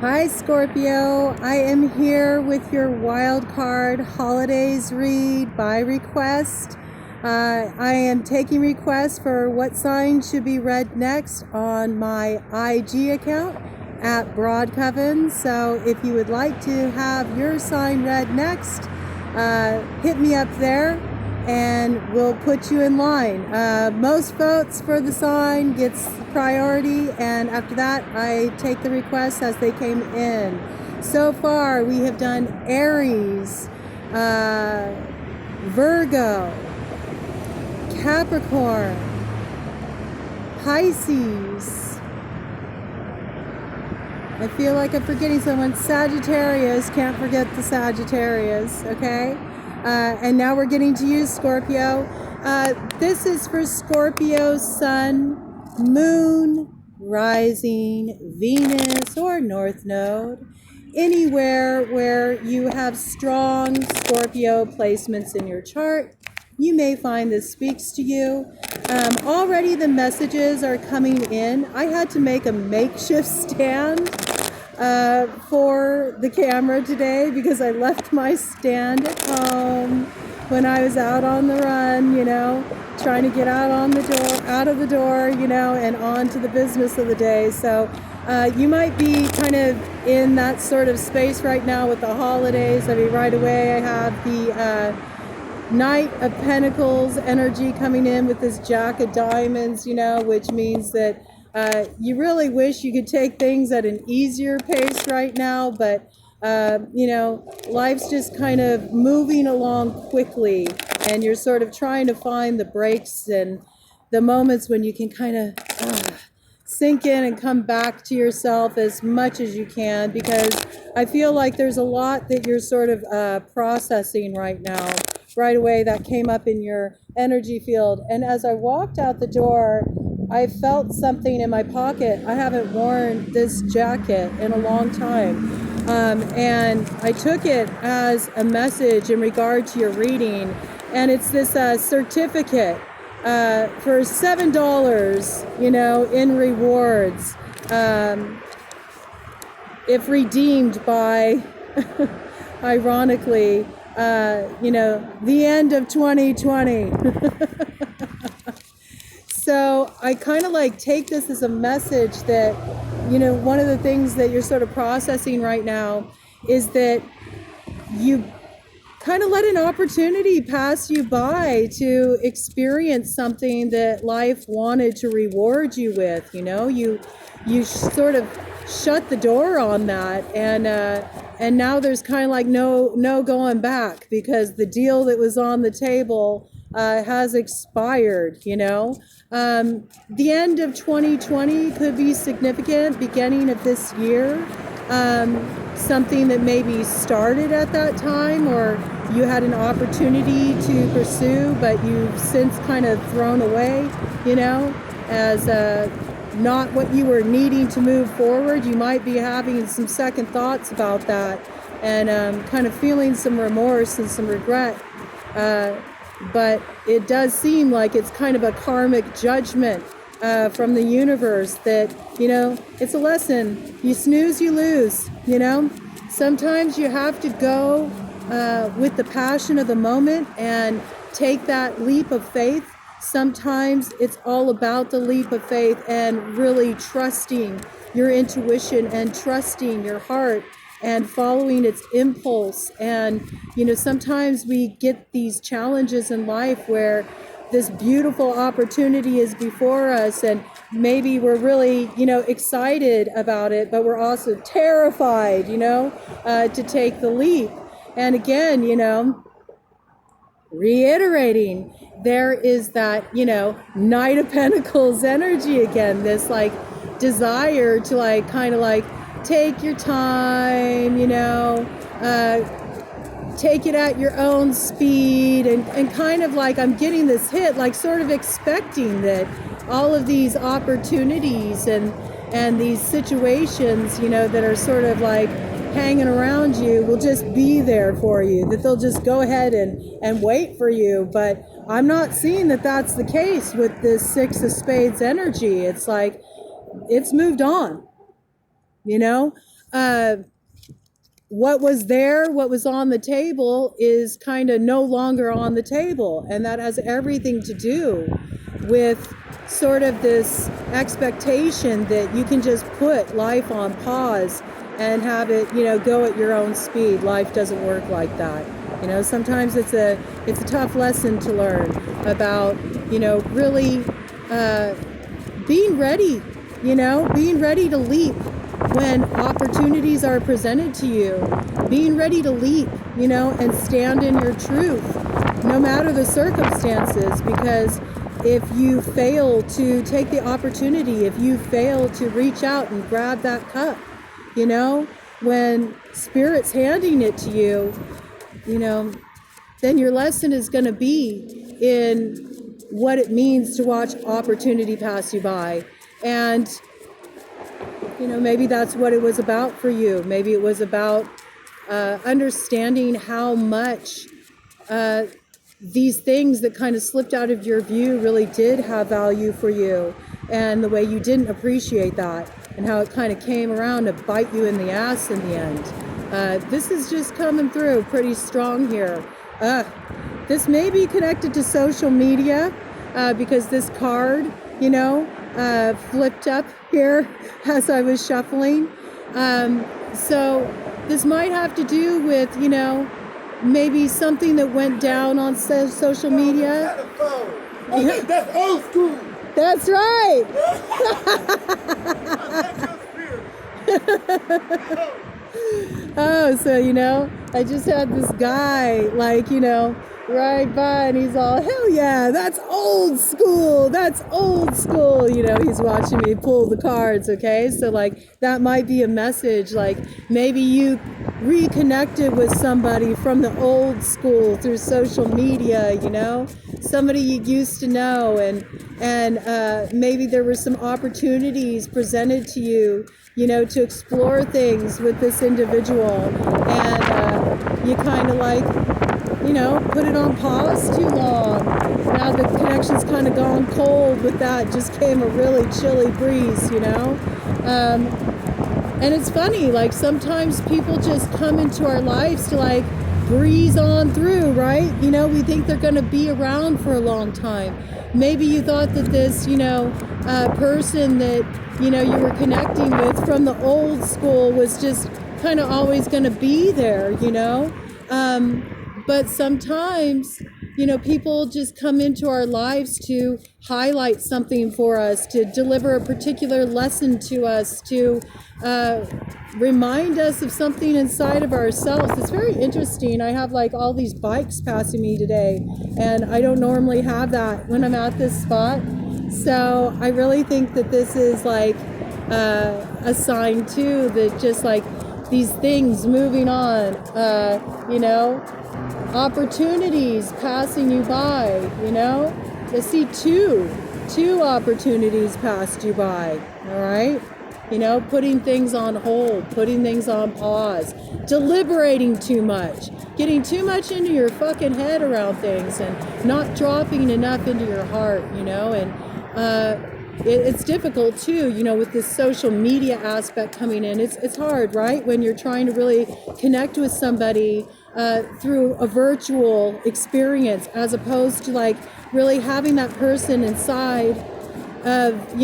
Hi Scorpio, I am here with your wild card Holidaze read by request. I am taking requests for what sign should be read next on my IG account at Broadcoven. So if you would like to have your sign read next, hit me up there and we'll put you in line. Most votes for the sign gets priority, and after that I take the requests as they came in. So far we have done Aries, Virgo, Capricorn, Pisces. I feel like I'm forgetting someone. Sagittarius, can't forget the Sagittarius, okay? And now we're getting to you, Scorpio. This is for Scorpio Sun, Moon, Rising, Venus, or North Node. Anywhere where you have strong Scorpio placements in your chart, you may find this speaks to you. Already the messages are coming in. I had to make a makeshift stand for the camera today because I left my stand at home when I was out on the run, trying to get out of the door, and on to the business of the day. So you might be kind of in that sort of space right now with the holidays. I mean, right away I have the Knight of Pentacles energy coming in with this Jack of Diamonds, which means that you really wish you could take things at an easier pace right now, but life's just kind of moving along quickly, and you're sort of trying to find the breaks and the moments when you can kind of sink in and come back to yourself as much as you can, because I feel like there's a lot that you're sort of processing right now. Right away that came up in your energy field, and as I walked out the door, I felt something in my pocket. I haven't worn this jacket in a long time, and I took it as a message in regard to your reading, and it's this certificate for $7, in rewards, if redeemed by, ironically, the end of 2020. So I kind of like take this as a message that, one of the things that you're sort of processing right now is that you kind of let an opportunity pass you by to experience something that life wanted to reward you with. You sort of shut the door on that, and now there's kind of like no going back, because the deal that was on the table has expired. The end of 2020 could be significant, beginning of this year. Something that maybe started at that time, or you had an opportunity to pursue, but you've since kind of thrown away, as not what you were needing to move forward. You might be having some second thoughts about that, and kind of feeling some remorse and some regret. But it does seem like it's kind of a karmic judgment from the universe that, it's a lesson. You snooze, you lose, Sometimes you have to go with the passion of the moment and take that leap of faith. Sometimes it's all about the leap of faith and really trusting your intuition and trusting your heart and following its impulse. And, sometimes we get these challenges in life where this beautiful opportunity is before us, and maybe we're really, excited about it, but we're also terrified, to take the leap. And again, reiterating, there is that, Knight of Pentacles energy again, this like desire to kind of take your time, take it at your own speed, and kind of I'm getting this hit, sort of expecting that all of these opportunities and these situations, that are sort of hanging around you will just be there for you, that they'll just go ahead and wait for you. But I'm not seeing that that's the case with this Six of Spades energy. It's it's moved on, what was there, what was on the table is kind of no longer on the table. And that has everything to do with sort of this expectation that you can just put life on pause and have it, go at your own speed. Life doesn't work like that. Sometimes it's a tough lesson to learn about, really being ready, being ready to leap when opportunities are presented to you, being ready to leap, and stand in your truth, no matter the circumstances, because if you fail to take the opportunity, if you fail to reach out and grab that cup, when Spirit's handing it to you, then your lesson is going to be in what it means to watch opportunity pass you by. And maybe that's what it was about for you. Maybe it was about understanding how much these things that kind of slipped out of your view really did have value for you, and the way you didn't appreciate that, and how it kind of came around to bite you in the ass in the end. This is just coming through pretty strong here. This may be connected to social media because this card, flipped up here as I was shuffling. So this might have to do with, maybe something that went down on social media. That's old school. That's right. Oh, so, I just had this guy, right by, and he's all, hell yeah, that's old school. That's old school. He's watching me pull the cards. Okay. So that might be a message. Maybe you reconnected with somebody from the old school through social media, somebody you used to know, and maybe there were some opportunities presented to you, to explore things with this individual, and you kind of put it on pause too long. Now the connection's kind of gone cold with that. Just came a really chilly breeze, and it's funny, sometimes people just come into our lives to breeze on through, right? We think they're going to be around for a long time. Maybe you thought that this, person that, you were connecting with from the old school was just kind of always going to be there, but sometimes, people just come into our lives to highlight something for us, to deliver a particular lesson to us, to remind us of something inside of ourselves. It's very interesting. I have all these bikes passing me today, and I don't normally have that when I'm at this spot. So I really think that this is a sign too, that just these things moving on, opportunities passing you by, you see two opportunities passed you by, all right? Putting things on hold, putting things on pause, deliberating too much, getting too much into your fucking head around things, and not dropping enough into your heart, and it's difficult too, with this social media aspect coming in. It's hard, right? When you're trying to really connect with somebody through a virtual experience, as opposed to really having that person inside of,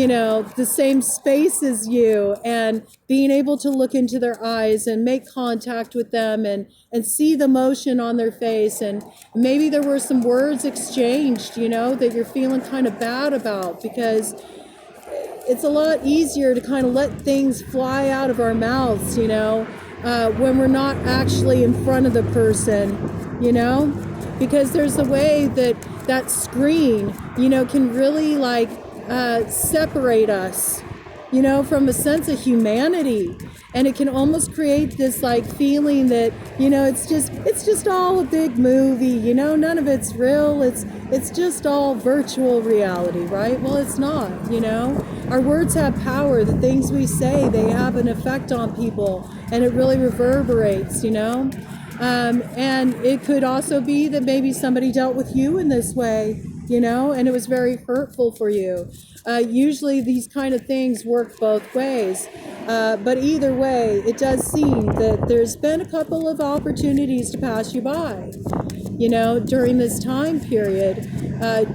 the same space as you, and being able to look into their eyes and make contact with them, and see the emotion on their face. And maybe there were some words exchanged, that you're feeling kind of bad about, because it's a lot easier to kind of let things fly out of our mouths, when we're not actually in front of the person, because there's a way that screen, can really separate us, from a sense of humanity. And it can almost create this feeling that, it's just all a big movie, none of it's real. It's just all virtual reality, right? Well, it's not, Our words have power. The things we say, they have an effect on people, and it really reverberates, and it could also be that maybe somebody dealt with you in this way, you know, and it was very hurtful for you. Usually these kind of things work both ways. But either way, it does seem that there's been a couple of opportunities to pass you by, you know, during this time period,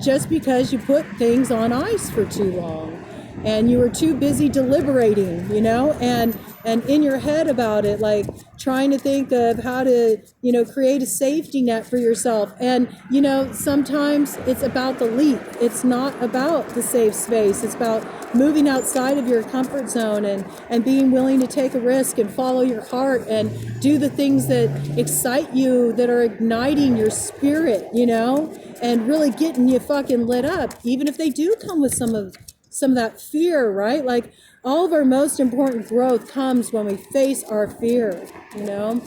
just because you put things on ice for too long and you were too busy deliberating, you know, and in your head about it, like trying to think of how to, you know, create a safety net for yourself. And, you know, sometimes it's about the leap. It's not about the safe space. It's about moving outside of your comfort zone and being willing to take a risk and follow your heart and do the things that excite you, that are igniting your spirit, you know, and really getting you fucking lit up, even if they do come with some of that fear, right? Like, all of our most important growth comes when we face our fear, you know?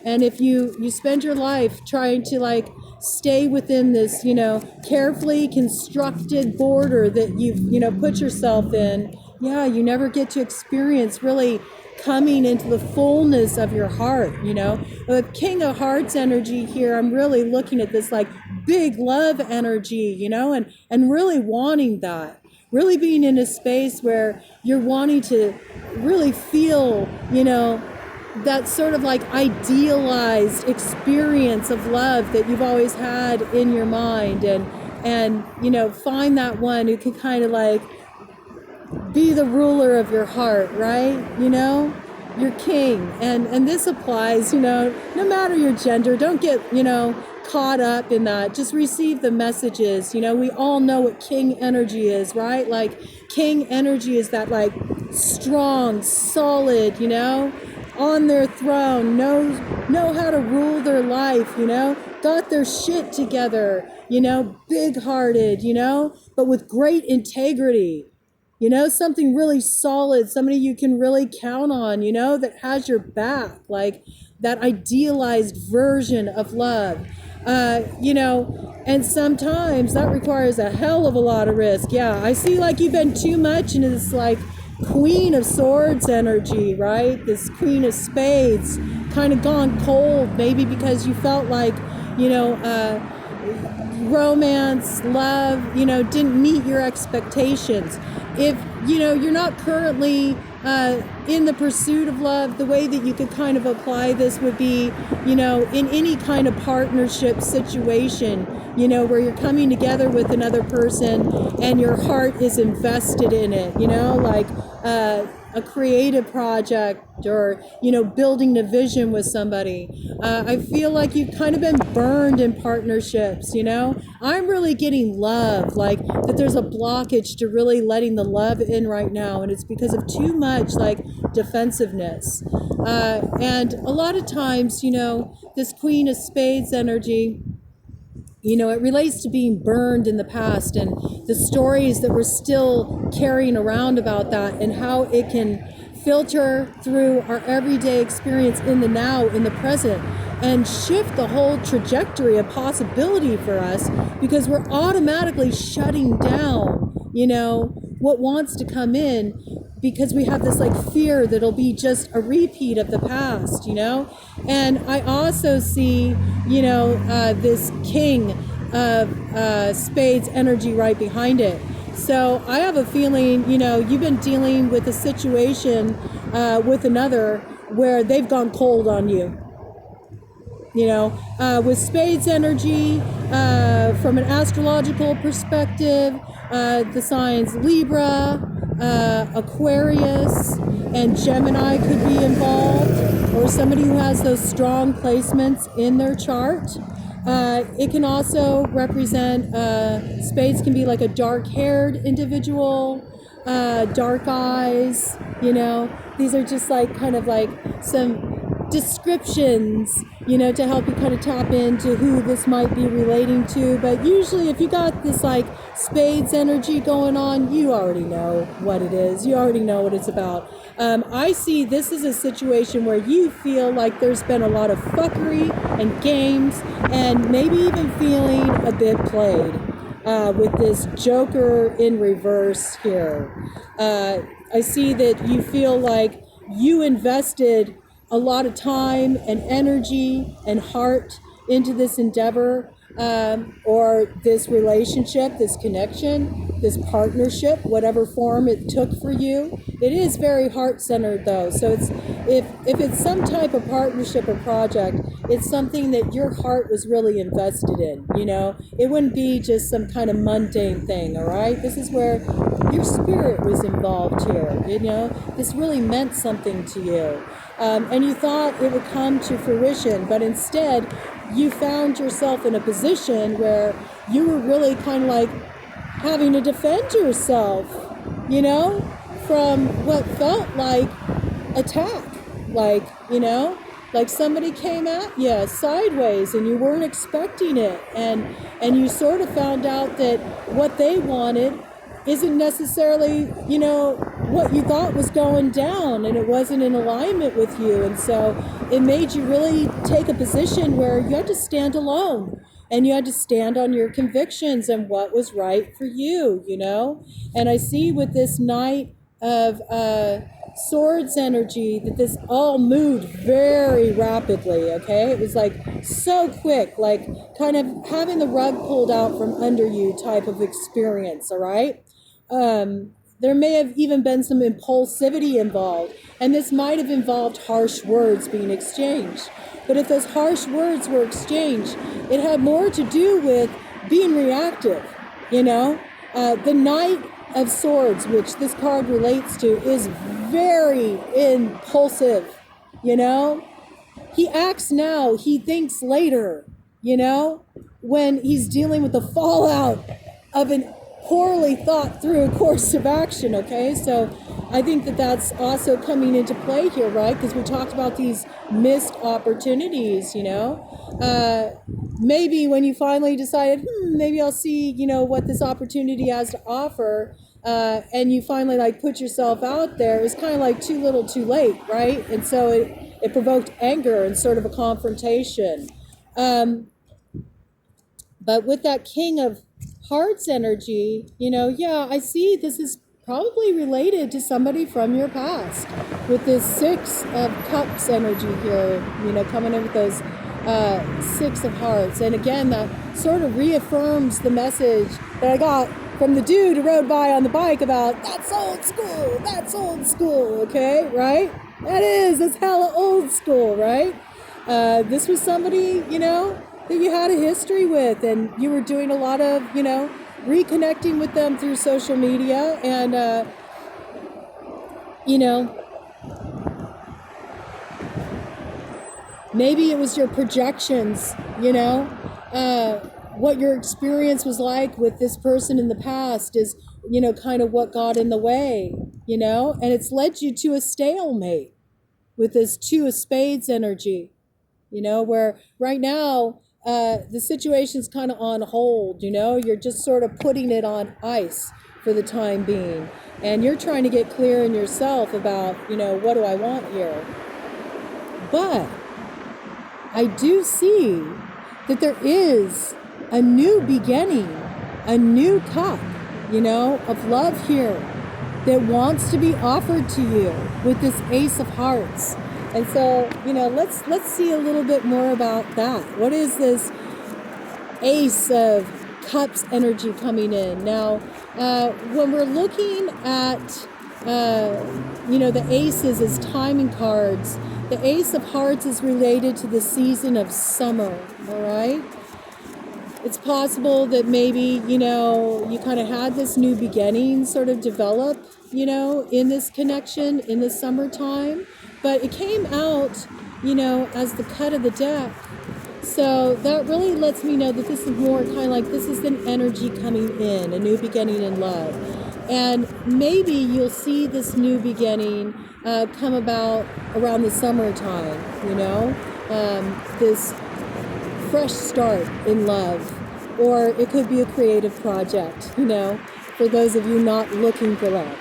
And if you spend your life trying to like stay within this, you know, carefully constructed border that you've, you know, put yourself in, yeah, you never get to experience really coming into the fullness of your heart, you know? With King of Hearts energy here, I'm really looking at this like big love energy, you know, and really wanting that. Really being in a space where you're wanting to really feel, you know, that sort of like idealized experience of love that you've always had in your mind, and you know, find that one who can kind of like be the ruler of your heart, right? You know, your king. And this applies, you know, no matter your gender. Don't get, you know, caught up in that. Just receive the messages. You know, we all know what king energy is, right? Like, king energy is that like strong, solid, you know, on their throne, know how to rule their life, you know, got their shit together, you know, big-hearted, you know, but with great integrity. You know, something really solid, somebody you can really count on, you know, that has your back, like that idealized version of love. You know, and sometimes that requires a hell of a lot of risk. Yeah, I see like you've been too much into this like Queen of Swords energy, right? This Queen of Spades, kind of gone cold, maybe because you felt like, you know, romance, love, you know, didn't meet your expectations. If, you know, you're not currently in the pursuit of love, the way that you could kind of apply this would be, you know, in any kind of partnership situation, you know, where you're coming together with another person and your heart is invested in it, you know, like a creative project, or, you know, building a vision with somebody. I feel like you've kind of been burned in partnerships, you know? I'm really getting love, like that there's a blockage to really letting the love in right now, and it's because of too much like defensiveness. And a lot of times, you know, this Queen of Spades energy, you know, it relates to being burned in the past and the stories that we're still carrying around about that, and how it can filter through our everyday experience in the now, in the present, and shift the whole trajectory of possibility for us, because we're automatically shutting down, you know, what wants to come in, because we have this like fear that it'll be just a repeat of the past, you know? And I also see, you know, this King of Spades energy right behind it. So I have a feeling, you know, you've been dealing with a situation with another where they've gone cold on you. You know, with Spades energy, from an astrological perspective, the signs Libra, Aquarius, and Gemini could be involved, or somebody who has those strong placements in their chart. It can also represent, Spades can be like a dark-haired individual, dark eyes, you know. These are just like kind of like some descriptions, you know, to help you kind of tap into who this might be relating to. But usually if you got this like Spades energy going on, you already know what it is. You already know what it's about. I see this is a situation where you feel like there's been a lot of fuckery and games, and maybe even feeling a bit played with this Joker in reverse here. I see that you feel like you invested a lot of time and energy and heart into this endeavor, or this relationship, this connection, this partnership, whatever form it took for you. It is very heart-centered though. So it's if it's some type of partnership or project, it's something that your heart was really invested in, you know? It wouldn't be just some kind of mundane thing, all right? This is where your spirit was involved here, you know? This really meant something to you. And you thought it would come to fruition, but instead you found yourself in a position where you were really kind of like having to defend yourself, you know, from what felt like attack, like, you know, like somebody came at you sideways and you weren't expecting it, and you sort of found out that what they wanted isn't necessarily, you know, what you thought was going down, and it wasn't in alignment with you. And so it made you really take a position where you had to stand alone, and you had to stand on your convictions and what was right for you, you know? And I see with this Knight of Swords energy that this all moved very rapidly, okay? It was like so quick, like kind of having the rug pulled out from under you type of experience, all right? There may have even been some impulsivity involved, and this might have involved harsh words being exchanged. But if those harsh words were exchanged, it had more to do with being reactive, you know? The Knight of Swords, which this card relates to, is very impulsive, you know? He acts now, he thinks later, you know? When he's dealing with the fallout of an poorly thought through course of action, okay? So I think that that's also coming into play here, right? Because we talked about these missed opportunities, you know? Maybe when you finally decided, maybe I'll see, you know, what this opportunity has to offer, and you finally like put yourself out there, it's kind of like too little too late, right? And so it provoked anger and sort of a confrontation. But with that King of Hearts energy, you know, yeah, I see this is probably related to somebody from your past with this Six of Cups energy here, you know, coming in with those Six of Hearts. And again, that sort of reaffirms the message that I got from the dude who rode by on the bike about that's old school, okay, right? That's hella old school, right? This was somebody, you know, that you had a history with, and you were doing a lot of, you know, reconnecting with them through social media, and you know, maybe it was your projections, you know, what your experience was like with this person in the past is, you know, kind of what got in the way, you know, and it's led you to a stalemate with this Two of Spades energy, you know, where right now, the situation's kind of on hold, you know, you're just sort of putting it on ice for the time being. And you're trying to get clear in yourself about, you know, what do I want here? But I do see that there is a new beginning, a new cup, you know, of love here that wants to be offered to you with this Ace of Hearts. And so, you know, let's see a little bit more about that. What is this Ace of Cups energy coming in? Now, when we're looking at, you know, the aces as timing cards, the Ace of Hearts is related to the season of summer, all right? It's possible that maybe, you know, you kind of had this new beginning sort of develop, you know, in this connection in the summertime. But it came out, you know, as the cut of the deck. So that really lets me know that this is more kind of like this is an energy coming in, a new beginning in love. And maybe you'll see this new beginning come about around the summertime, you know, this fresh start in love. Or it could be a creative project, you know, for those of you not looking for love.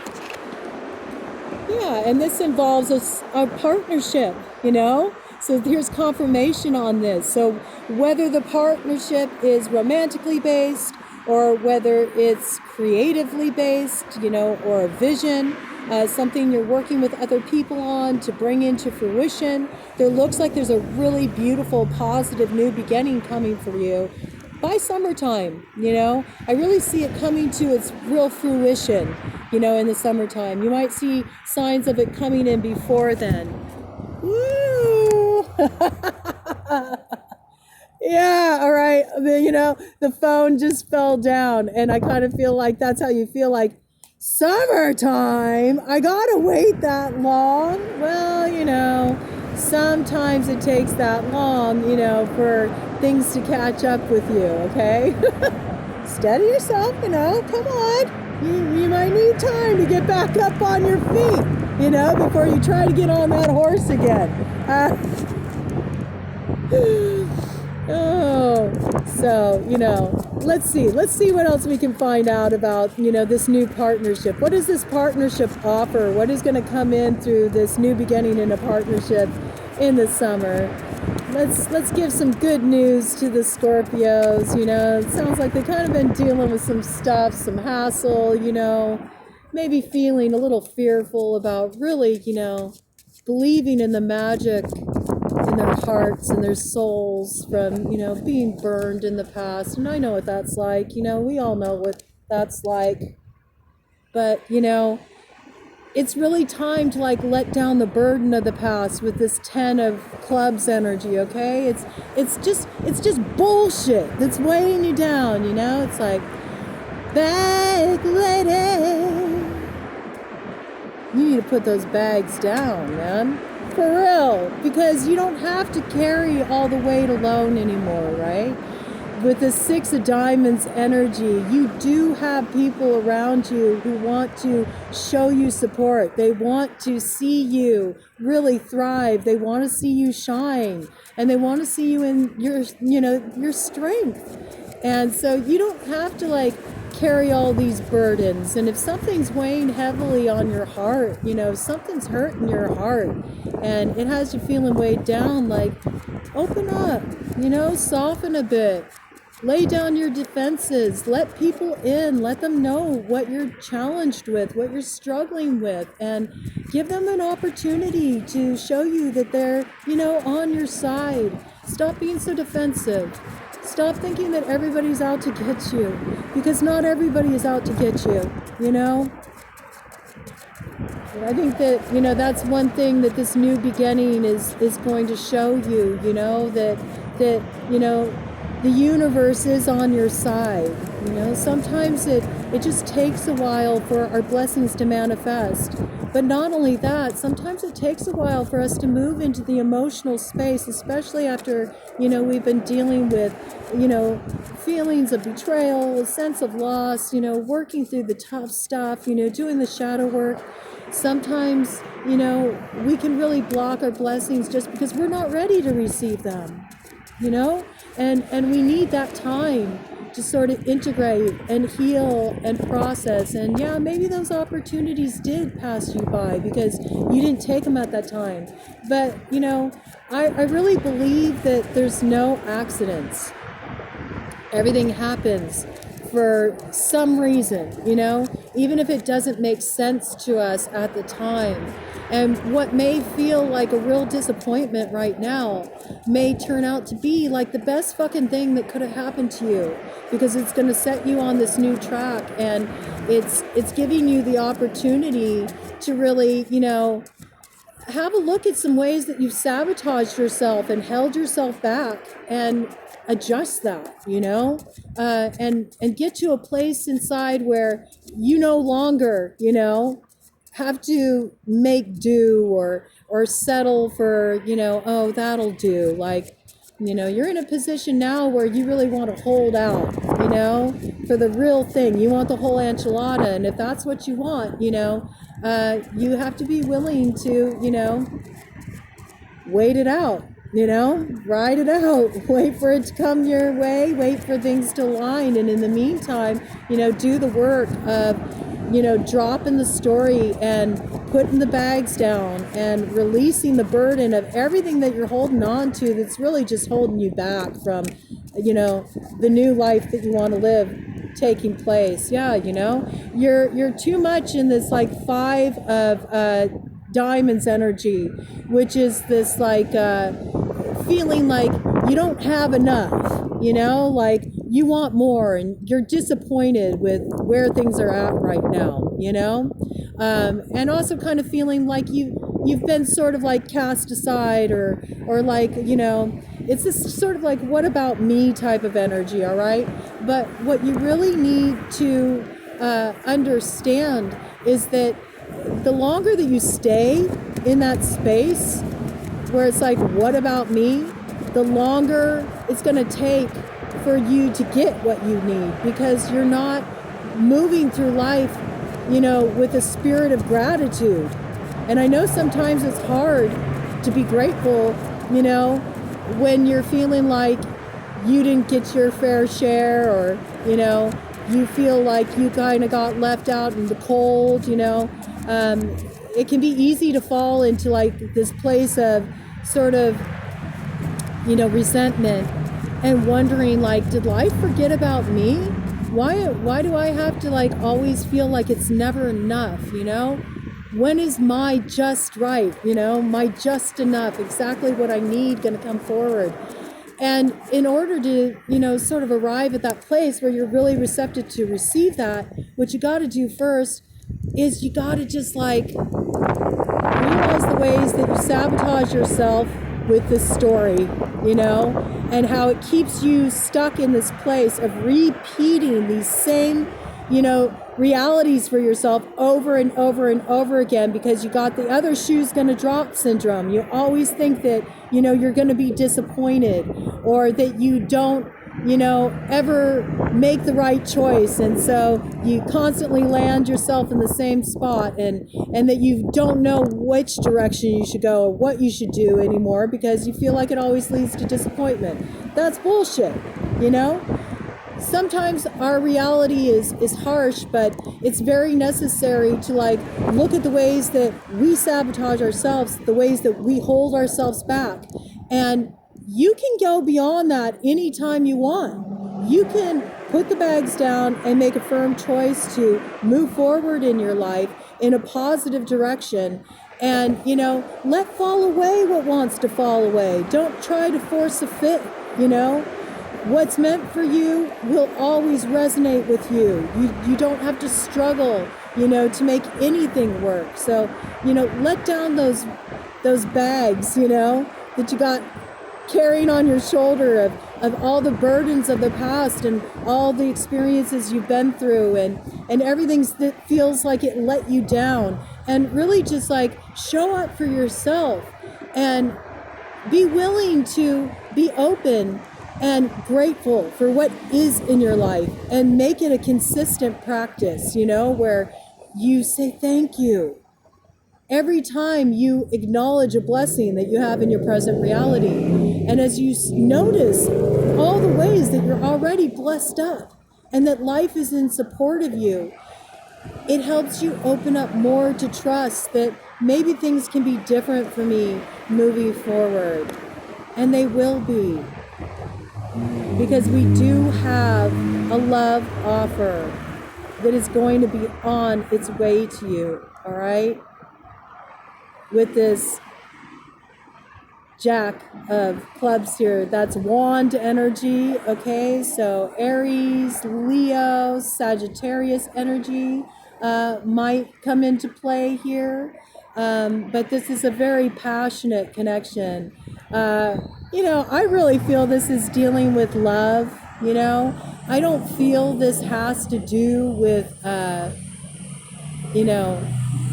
Yeah, and this involves a partnership, you know? So here's confirmation on this. So whether the partnership is romantically based or whether it's creatively based, you know, or a vision, something you're working with other people on to bring into fruition, there looks like there's a really beautiful, positive new beginning coming for you by summertime, I really see it coming to its real fruition, in the summertime. You might see signs of it coming in before then. Woo! Yeah, all right. The phone just fell down, and I kind of feel like that's how you feel, like, summertime? I gotta wait that long? Well, sometimes it takes that long, for things to catch up with you, okay? Steady yourself, come on. You might need time to get back up on your feet, before you try to get on that horse again. So, let's see what else we can find out about, this new partnership. What does this partnership offer? What is going to come in through this new beginning in a partnership in the summer? Let's give some good news to the Scorpios. It sounds like they've kind of been dealing with some stuff, some hassle, maybe feeling a little fearful about really, believing in the magic in their hearts and their souls from, being burned in the past. And I know what that's like. We all know what that's like. But, it's really time to, like, let down the burden of the past with this 10 of clubs energy, okay? It's just bullshit that's weighing you down, It's like, bag lady. You need to put those bags down, man. For real. Because you don't have to carry all the weight alone anymore, right? With the 6 of Diamonds energy, you do have people around you who want to show you support. They want to see you really thrive. They want to see you shine. And they want to see you in your, your strength. And so you don't have to, like, carry all these burdens. And if something's weighing heavily on your heart, if something's hurting your heart and it has you feeling weighed down, like, open up, soften a bit. Lay down your defenses. Let people in. Let them know what you're challenged with, what you're struggling with, and give them an opportunity to show you that they're, on your side. Stop being so defensive. Stop thinking that everybody's out to get you, because not everybody is out to get you, And I think that, that's one thing that this new beginning is going to show you, that the universe is on your side. Sometimes it just takes a while for our blessings to manifest. But not only that, sometimes it takes a while for us to move into the emotional space, especially after, we've been dealing with, feelings of betrayal, a sense of loss, working through the tough stuff, doing the shadow work. Sometimes, we can really block our blessings just because we're not ready to receive them. And we need that time to sort of integrate and heal and process. And yeah, maybe those opportunities did pass you by because you didn't take them at that time. But, I really believe that there's no accidents. Everything happens for some reason, even if it doesn't make sense to us at the time. And what may feel like a real disappointment right now may turn out to be like the best fucking thing that could have happened to you, because it's going to set you on this new track, and it's giving you the opportunity to really, have a look at some ways that you've sabotaged yourself and held yourself back, and adjust that, and get to a place inside where you no longer, have to make do or settle for, oh, that'll do. Like, you're in a position now where you really want to hold out, for the real thing. You want the whole enchilada. And if that's what you want, you have to be willing to, wait it out, ride it out, wait for it to come your way, wait for things to align. And in the meantime, do the work of, dropping the story and putting the bags down and releasing the burden of everything that you're holding on to that's really just holding you back from, the new life that you want to live taking place. Yeah, you're too much in this like 5 of Diamonds energy, which is this like feeling like you don't have enough, like you want more and you're disappointed with where things are at right now, and also kind of feeling like you've been sort of like cast aside, or like, it's this sort of like what about me type of energy. All right, but what you really need to understand is that the longer that you stay in that space where it's like, what about me, the longer it's going to take for you to get what you need, because you're not moving through life, with a spirit of gratitude. And I know sometimes it's hard to be grateful, when you're feeling like you didn't get your fair share, or, you feel like you kind of got left out in the cold, it can be easy to fall into like this place of sort of, resentment and wondering like, did life forget about me? Why do I have to like always feel like it's never enough, When is my just right, my just enough, exactly what I need going to come forward? And in order to, sort of arrive at that place where you're really receptive to receive that, what you got to do first is you got to just like realize the ways that you sabotage yourself with this story, and how it keeps you stuck in this place of repeating these same, realities for yourself over and over and over again, because you got the other shoe's gonna drop syndrome. You always think that, you're gonna be disappointed, or that you don't, ever make the right choice. And so you constantly land yourself in the same spot, and that you don't know which direction you should go or what you should do anymore, because you feel like it always leads to disappointment. That's bullshit, Sometimes our reality is harsh, but it's very necessary to like look at the ways that we sabotage ourselves, the ways that we hold ourselves back. And you can go beyond that anytime you want. You can put the bags down and make a firm choice to move forward in your life in a positive direction. And, let fall away what wants to fall away. Don't try to force a fit, What's meant for you will always resonate with you. You don't have to struggle, to make anything work. So, let down those bags, that you got carrying on your shoulder of all the burdens of the past and all the experiences you've been through, and everything that feels like it let you down. And really just like show up for yourself and be willing to be open and grateful for what is in your life, and make it a consistent practice, where you say thank you every time you acknowledge a blessing that you have in your present reality. And as you notice all the ways that you're already blessed up and that life is in support of you, it helps you open up more to trust that maybe things can be different for me moving forward. And they will be. Because we do have a love offer that is going to be on its way to you, all right? With this Jack of Clubs here, that's wand energy, okay? So Aries, Leo, Sagittarius energy might come into play here. But this is a very passionate connection. I really feel this is dealing with love, I don't feel this has to do with,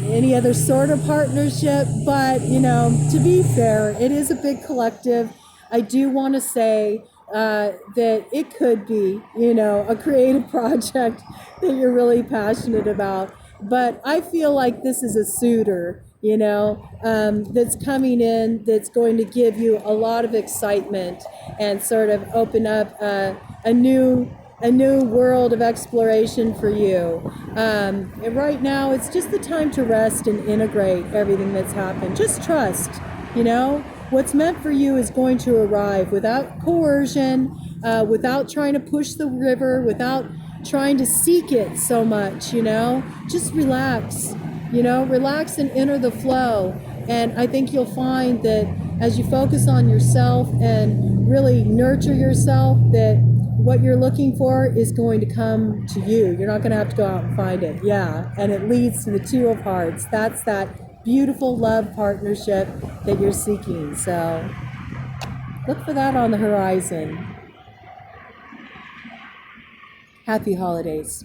any other sort of partnership, but, to be fair, it is a big collective. I do want to say that it could be, a creative project that you're really passionate about. But I feel like this is a suitor, that's coming in, that's going to give you a lot of excitement and sort of open up a new world of exploration for you. And right now, it's just the time to rest and integrate everything that's happened. Just trust, what's meant for you is going to arrive without coercion, without trying to push the river, without trying to seek it so much, just relax, relax and enter the flow. And I think you'll find that as you focus on yourself and really nurture yourself, that what you're looking for is going to come to you. You're not going to have to go out and find it. Yeah. And it leads to the Two of Hearts. That's that beautiful love partnership that you're seeking. So look for that on the horizon. Happy holidays.